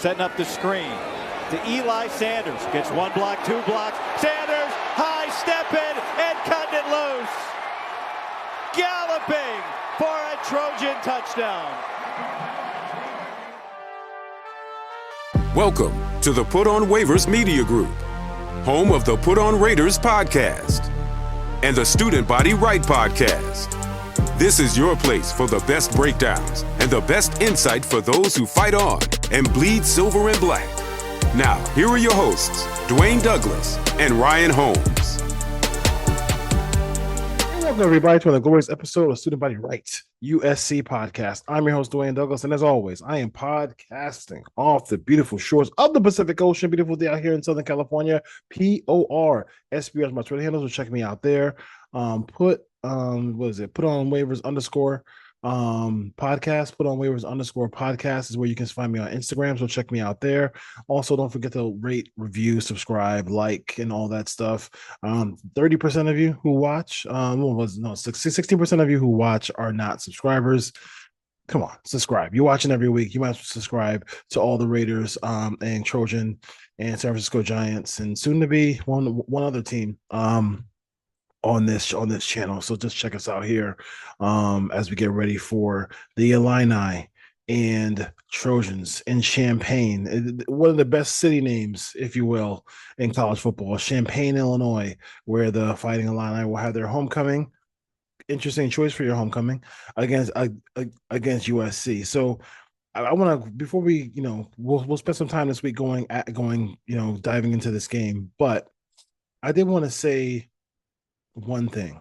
setting up the screen to Eli Sanders. Gets one block, two blocks. Sanders high stepping and cutting it loose. Galloping for a Trojan touchdown. Welcome to the Put On Waivers Media Group, home of the Put On Raiders podcast and the Student Body Right Podcast. This is your place for the best breakdowns and the best insight for those who fight on and bleed silver and black. Now, here are your hosts, Dwayne Douglas and Ryan Holmes. Welcome, everybody, to another glorious episode of Student Body Right USC Podcast. I'm your host, Dwayne Douglas, and as always, I am podcasting off the beautiful shores of the Pacific Ocean. Beautiful day out here in Southern California. PORSBS, my Twitter handles, so check me out there. Put on waivers _ podcast. Put on waivers _ podcast is where you can find me on Instagram, so check me out there. Also, don't forget to rate, review, subscribe, like, and all that stuff. 30% of you who watch 16% of you who watch are not subscribers. Come on, subscribe. You're watching every week, you might as well subscribe to all the Raiders and Trojan and San Francisco Giants, and soon to be one other team on this channel. So just check us out here as we get ready for the Illini and Trojans in Champaign, one of the best city names, if you will, in college football, Champaign, Illinois, where the Fighting Illini will have their homecoming. Interesting choice for your homecoming against USC. So I want to, before we, we'll spend some time this week diving into this game, but I did want to say one thing.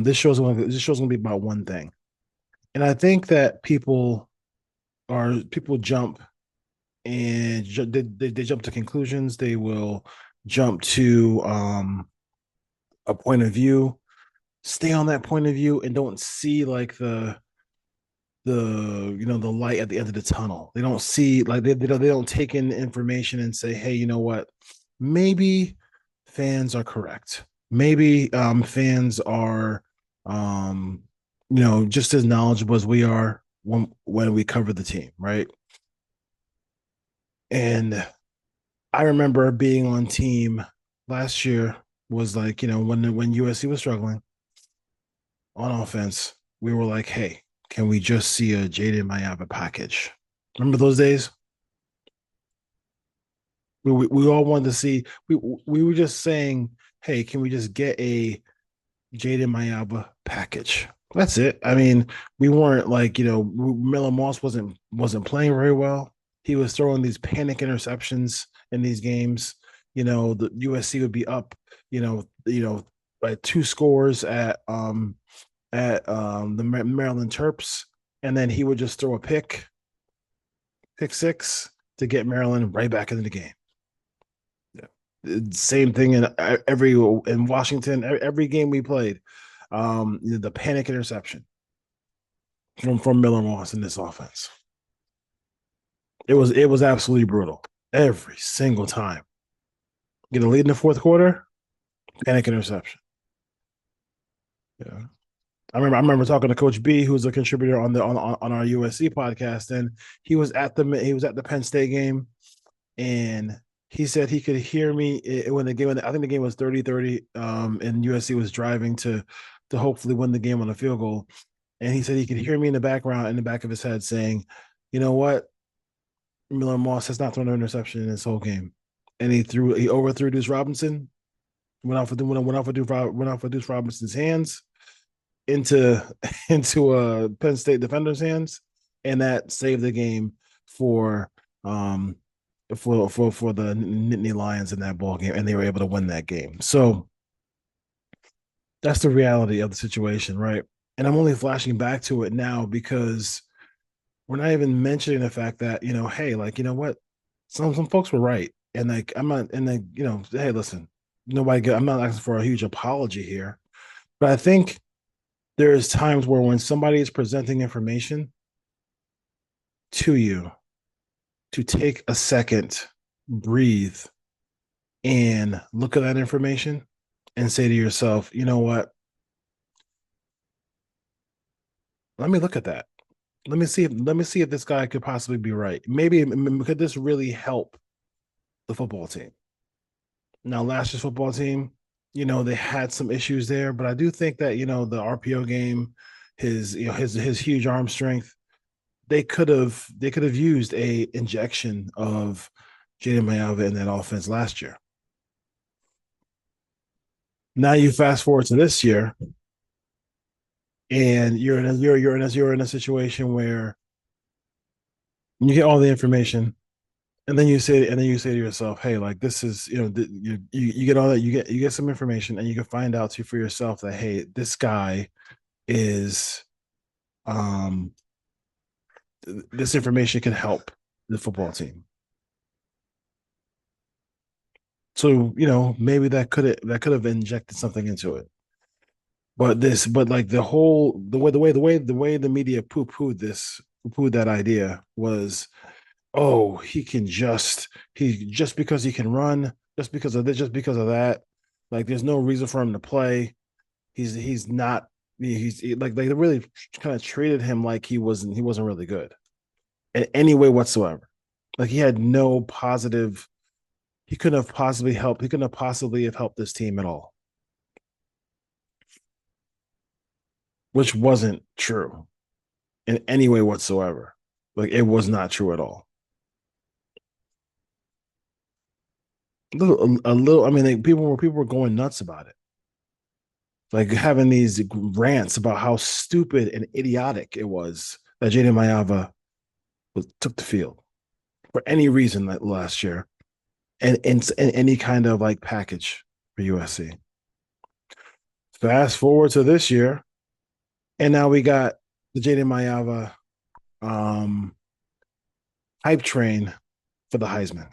This show's gonna be about one thing, and I think that people jump and they jump to conclusions. They will jump to a point of view, stay on that point of view, and don't see like the light at the end of the tunnel. They don't see, like, they don't take in information and say, hey, you know what, maybe fans are correct. Maybe fans are, just as knowledgeable as we are when we cover the team, right? And I remember being on team last year was like, when USC was struggling on offense, we were like, hey, can we just see a Jayden package? Remember those days? We all wanted to see. We were just saying, hey, can we just get a Jayden package? That's it. I mean, we weren't like, Miller Moss wasn't playing very well. He was throwing these panic interceptions in these games. The USC would be up, by 2 scores at the Maryland Terps, and then he would just throw a pick six to get Maryland right back into the game. Same thing in Washington, every game we played, the panic interception from Miller Moss in this offense. It was absolutely brutal every single time. Get a lead in the fourth quarter, panic interception. Yeah, I remember talking to Coach B, who's a contributor on our USC podcast, and he was at the Penn State game, and he said he could hear me when I think the game was 30-30, and USC was driving to hopefully win the game on a field goal. And he said he could hear me in the background, in the back of his head, saying, you know what? Miller Moss has not thrown an interception in this whole game. And he overthrew Deuce Robinson, went off of Deuce Robinson's hands into a Penn State defender's hands, and that saved the game for the Nittany Lions in that ball game, and they were able to win that game. So that's the reality of the situation, right? And I'm only flashing back to it now because we're not even mentioning the fact that, hey, like, you know what? Some folks were right. And like, I'm not, and like, hey, listen, I'm not asking for a huge apology here, but I think there's times where when somebody is presenting information to you, to take a second, breathe, and look at that information and say to yourself, you know what? Let me look at that. Let me see if this guy could possibly be right. Maybe could this really help the football team? Now, last year's football team, they had some issues there, but I do think that the RPO game, his huge arm strength, they could have used a injection of Jayden Mayava in that offense last year. Now you fast forward to this year, and you're in a situation where you get all the information, and then you say to yourself, hey, like this is you get all that, you get some information, and you can find out for yourself that, hey, this guy is um this information can help the football team. So maybe that could have injected something into it. But like the way the media poo-pooed that idea was, oh, he just because he can run, just because of this, just because of that, like there's no reason for him to play. He's not like they really kind of treated him like he wasn't really good in any way whatsoever. Like he had no positive. He couldn't have possibly have helped this team at all, which wasn't true in any way whatsoever. Like it was not true at all. A little. I mean, like, people were going nuts about it, like having these rants about how stupid and idiotic it was that Jayden Mayava took the field for any reason that last year, and in any kind of like package for USC. Fast forward to this year, and now we got the Jayden Mayava um, hype train for the Heisman.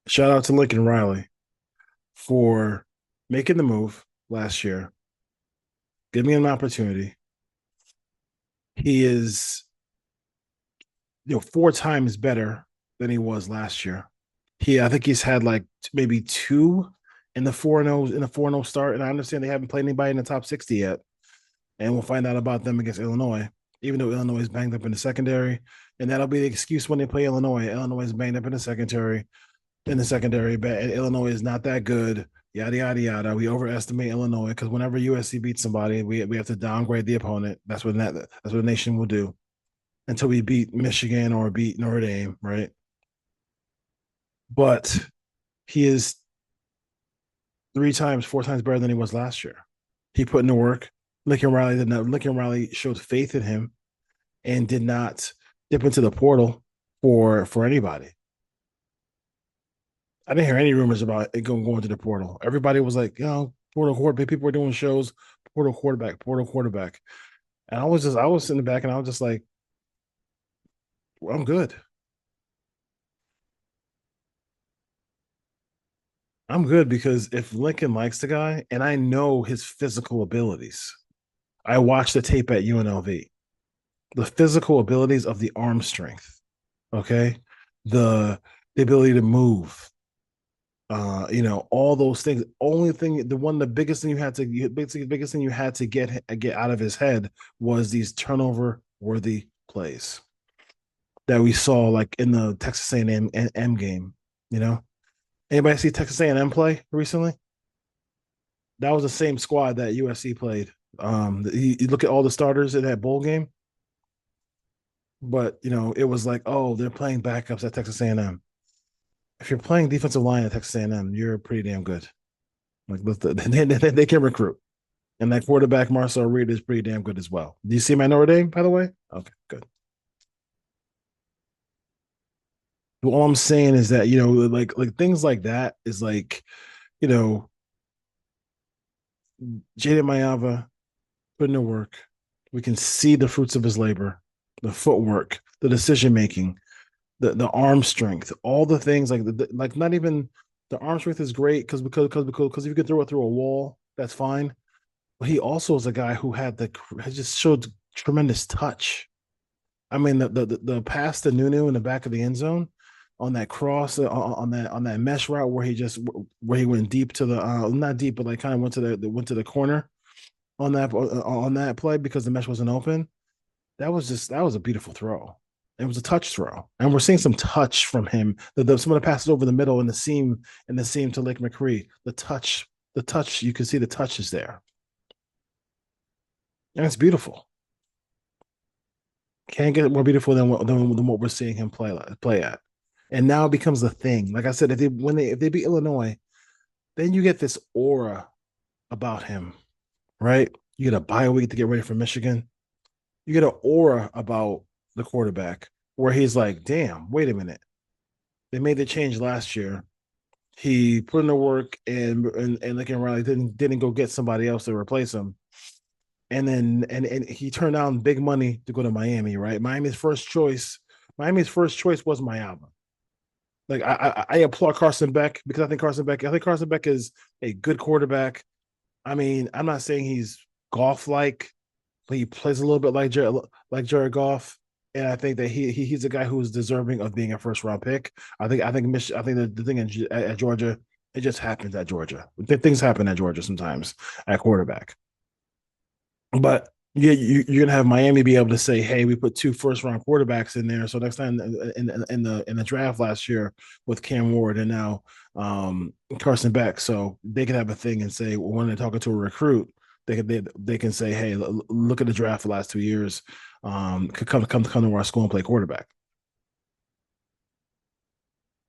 Shout out to Lincoln Riley for making the move last year, giving him an opportunity. He is, 4 times better than he was last year. I think he's had like maybe 2 in the 4-0 start, and I understand they haven't played anybody in the top 60 yet, and we'll find out about them against Illinois. Even though Illinois is banged up in the secondary, and that'll be the excuse when they play Illinois. Illinois is banged up in the secondary. But Illinois is not that good. Yada yada yada. We overestimate Illinois because whenever USC beats somebody, we have to downgrade the opponent. That's what the nation will do until we beat Michigan or beat Notre Dame, right? But he is 4 times better than he was last year. He put in the work. Lincoln Riley showed faith in him and did not dip into the portal for anybody. I didn't hear any rumors about it going to the portal. Everybody was like, portal quarterback. People were doing shows, portal quarterback. And I was sitting in the back and I was just like, well, I'm good. I'm good because if Lincoln likes the guy and I know his physical abilities, I watched the tape at UNLV. The physical abilities of the arm strength, okay? The ability to move, all those things. The biggest thing you had to get out of his head was these turnover worthy plays that we saw like in the Texas A&M game. Anybody see Texas A&M play recently? That was the same squad that USC played. You look at all the starters in that bowl game, but it was like, oh, they're playing backups at Texas A&M. If you're playing defensive line at Texas A&M, you're pretty damn good. Like they can recruit, and that quarterback Marcel Reed is pretty damn good as well. Do you see my Notre Dame, by the way? Okay, good. But all I'm saying is that like things like that is like, Jayden Mayava put in the work. We can see the fruits of his labor, the footwork, the decision making, the arm strength, all the things like not even the arm strength is great because if you can throw it through a wall, that's fine. But he also is a guy who has just showed tremendous touch. I mean, the pass to Nunu in the back of the end zone, on that cross on that mesh route where he went deep to the not deep but like kind of went to the corner on that play because the mesh wasn't open. That was a beautiful throw. It was a touch throw, and we're seeing some touch from him. Some of the passes over the middle in the seam to Lake McCree. The touch. You can see the touch is there, and it's beautiful. Can't get more beautiful than what we're seeing him play at. And now it becomes a thing. Like I said, if they beat Illinois, then you get this aura about him, right? You get a bye week to get ready for Michigan. You get an aura about the quarterback where he's like, damn, wait a minute. They made the change last year. He put in the work and Lincoln Riley didn't go get somebody else to replace him. And then he turned down big money to go to Miami, right? Miami's first choice was Miami. Like I applaud Carson Beck because I think Carson Beck is a good quarterback. I mean, I'm not saying he's Goff-like, but he plays a little bit like Jared Goff, and I think that he's a guy who is deserving of being a first round pick. I think the thing at Georgia, it just happens at Georgia. Things happen at Georgia sometimes at quarterback, but you're gonna have Miami be able to say, "Hey, we put 2 first round quarterbacks in there." So next time in the draft last year with Cam Ward and now Carson Beck, so they can have a thing and say when they're talking to a recruit, they can say, "Hey, look at the draft for the last 2 years. Could come to our school and play quarterback."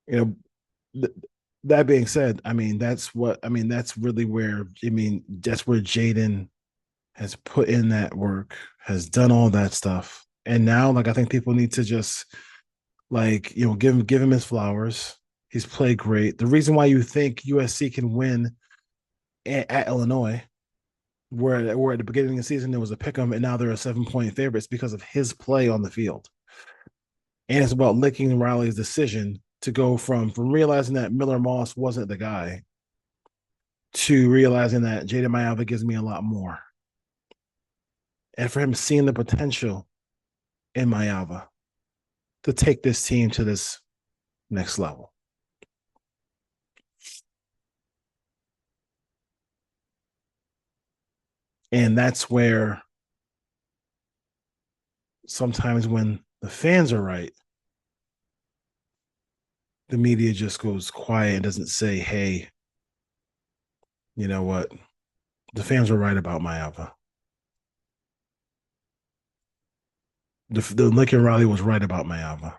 You know, that being said, that's where Jayden has put in that work, has done all that stuff, and now I think people need to just give him his flowers. He's played great. The reason why you think USC can win at Illinois, where at the beginning of the season there was a pick 'em and now they're a 7-point favorites because of his play on the field. And it's about Lincoln Riley's decision to go from realizing that Miller Moss wasn't the guy to realizing that Jayden Mayava gives me a lot more. And for him seeing the potential in Mayava to take this team to this next level. And that's where sometimes when the fans are right, the media just goes quiet and doesn't say, hey, you know what? The fans were right about Mayava. The Lincoln Riley was right about Mayava.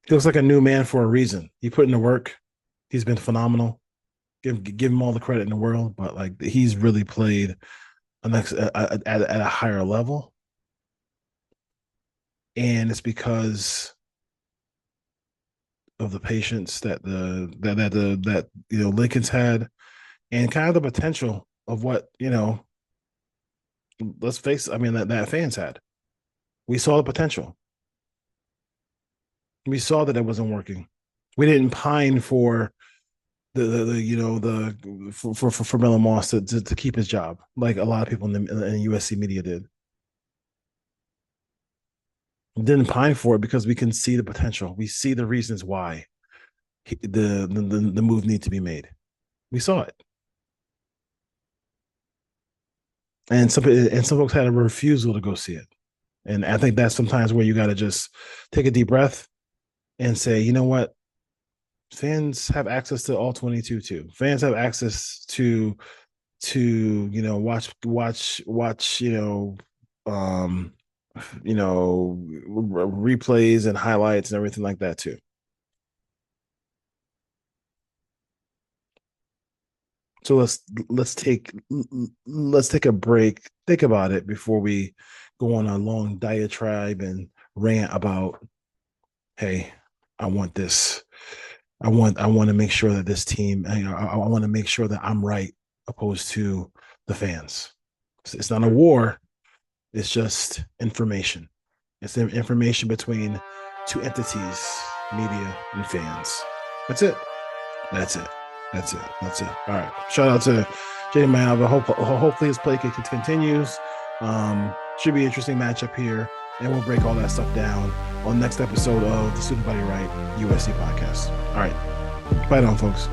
He looks like a new man for a reason. He put in the work. He's been phenomenal. Give him all the credit in the world, but he's really played at a higher level, and it's because of the patience that Lincoln's had, and kind of the potential of what let's face it, that fans had. We saw the potential. We saw that it wasn't working. We didn't pine for for Miller Moss to keep his job like a lot of people in the USC media did. We didn't pine for it because we can see the potential. We see the reasons why the move needs to be made. We saw it. And some folks had a refusal to go see it. And I think that's sometimes where you got to just take a deep breath and say, you know what? Fans have access to all 22 too. Fans have access to watch replays and highlights and everything like that too. So let's take a break. Think about it before we go on a long diatribe and rant about, hey, I want this. I want to make sure that this team, I want to make sure that I'm right opposed to the fans. It's not a war. It's just information. It's information between two entities, media and fans. That's it. All right. Shout out to Jayden Mayava. Hopefully his play continues. Should be an interesting matchup here and we'll break all that stuff down on the next episode of the Student Body Right USC podcast. All right. Bye down, folks.